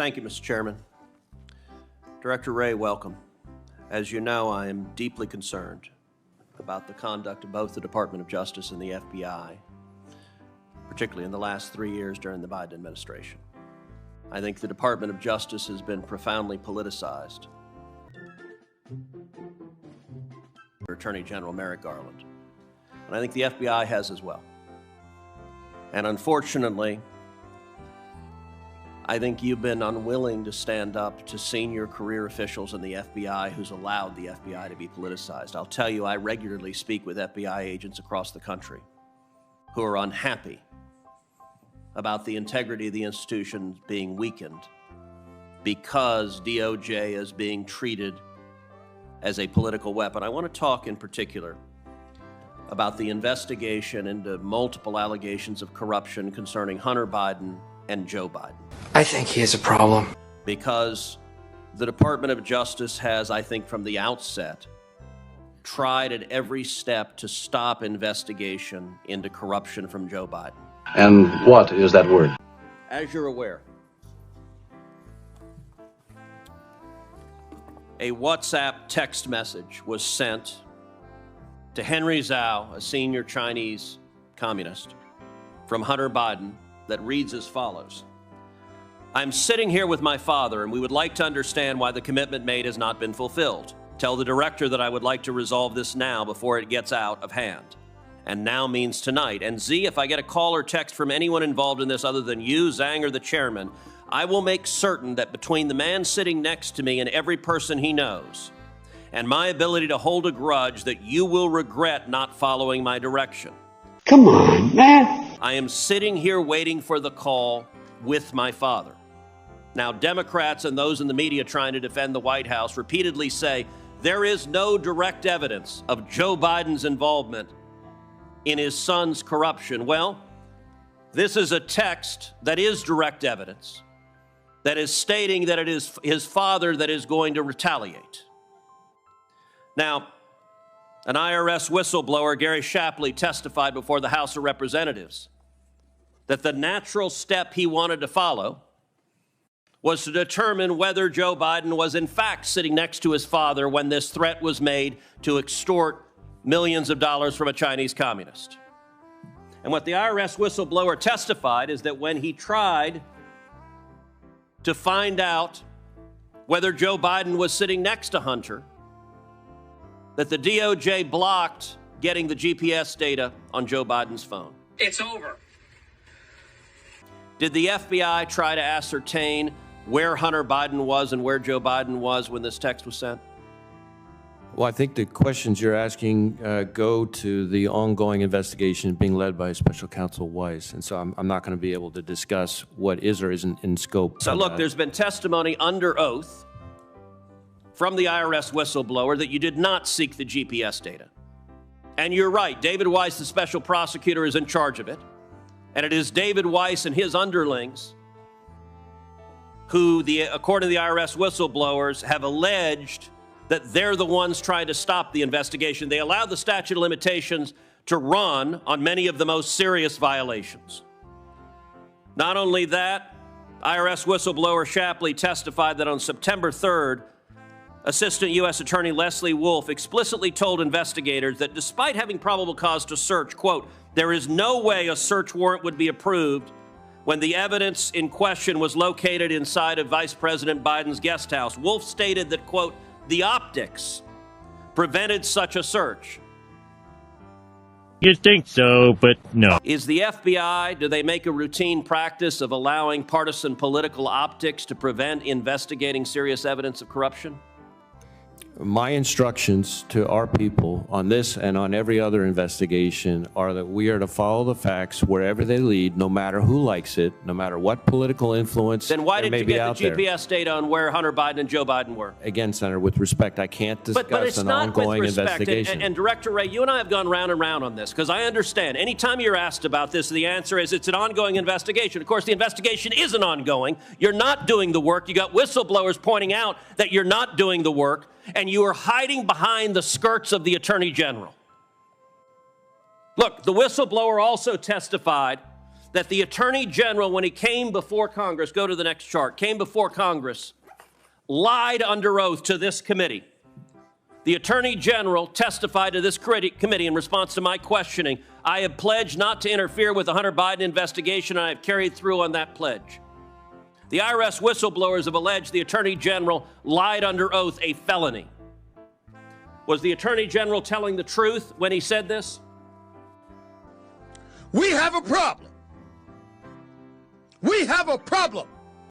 Thank you, Mr. Chairman. Director Wray, welcome. As you know, I am deeply concerned about the conduct of both the Department of Justice and the FBI, particularly in the last 3 years during the Biden administration. I think the Department of Justice has been profoundly politicized. Attorney General Merrick Garland. And I think the FBI has as well. And unfortunately, I think you've been unwilling to stand up to senior career officials in the FBI who's allowed the FBI to be politicized. I'll tell you, I regularly speak with FBI agents across the country who are unhappy about the integrity of the institution being weakened because DOJ is being treated as a political weapon. I want to talk in particular about the investigation into multiple allegations of corruption concerning Hunter Biden and Joe Biden. I think he has a problem. Because the Department of Justice has, I think from the outset, tried at every step to stop investigation into corruption from Joe Biden. And what is that word? As you're aware, a WhatsApp text message was sent to Henry Zhao, a senior Chinese communist, from Hunter Biden that reads as follows. I'm sitting here with my father, and we would like to understand why the commitment made has not been fulfilled. Tell the director that I would like to resolve this now before it gets out of hand. And now means tonight. And Z, if I get a call or text from anyone involved in this other than you, Zhang, or the chairman, I will make certain that between the man sitting next to me and every person he knows, and my ability to hold a grudge, that you will regret not following my direction. Come on, man. I am sitting here waiting for the call with my father. Now, Democrats and those in the media trying to defend the White House repeatedly say there is no direct evidence of Joe Biden's involvement in his son's corruption. Well, this is a text that is direct evidence that is stating that it is his father that is going to retaliate. Now, an IRS whistleblower, Gary Shapley, testified before the House of Representatives that the natural step he wanted to follow was to determine whether Joe Biden was in fact sitting next to his father when this threat was made to extort millions of dollars from a Chinese communist. And what the IRS whistleblower testified is that when he tried to find out whether Joe Biden was sitting next to Hunter, that the DOJ blocked getting the GPS data on Joe Biden's phone. It's over. Did the FBI try to ascertain where Hunter Biden was and where Joe Biden was when this text was sent? Well, I think the questions you're asking go to the ongoing investigation being led by Special Counsel Weiss, and so I'm not going to be able to discuss what is or isn't in scope. So look, there's been testimony under oath from the IRS whistleblower that you did not seek the GPS data. And you're right, David Weiss, the special prosecutor, is in charge of it. And it is David Weiss and his underlings who, according to the IRS whistleblowers, have alleged that they're the ones trying to stop the investigation. They allowed the statute of limitations to run on many of the most serious violations. Not only that, IRS whistleblower Shapley testified that on September 3rd, Assistant U.S. Attorney Leslie Wolf explicitly told investigators that despite having probable cause to search, quote, there is no way a search warrant would be approved when the evidence in question was located inside of Vice President Biden's guest house. Wolf stated that, quote, the optics prevented such a search. You'd think so, but no. Is the FBI, do they make a routine practice of allowing partisan political optics to prevent investigating serious evidence of corruption? My instructions to our people on this and on every other investigation are that we are to follow the facts wherever they lead, no matter who likes it, no matter what political influence then why did you get the there. GPS data on where Hunter Biden and Joe Biden were? Again, Senator, with respect, I can't discuss but it's an not ongoing with respect. investigation. And Director Wray, you and I have gone round and round on this because I understand anytime you're asked about this, the answer is it's an ongoing investigation. Of course, the investigation isn't ongoing. You're not doing the work. You got whistleblowers pointing out that you're not doing the work, and you are hiding behind the skirts of the Attorney General. Look, the whistleblower also testified that the Attorney General, when he came before Congress, go to the next chart, came before Congress, lied under oath to this committee. The Attorney General testified to this committee in response to my questioning. I have pledged not to interfere with the Hunter Biden investigation, and I have carried through on that pledge. The IRS whistleblowers have alleged the Attorney General lied under oath, a felony. Was the Attorney General telling the truth when he said this? We have a problem. We have a problem.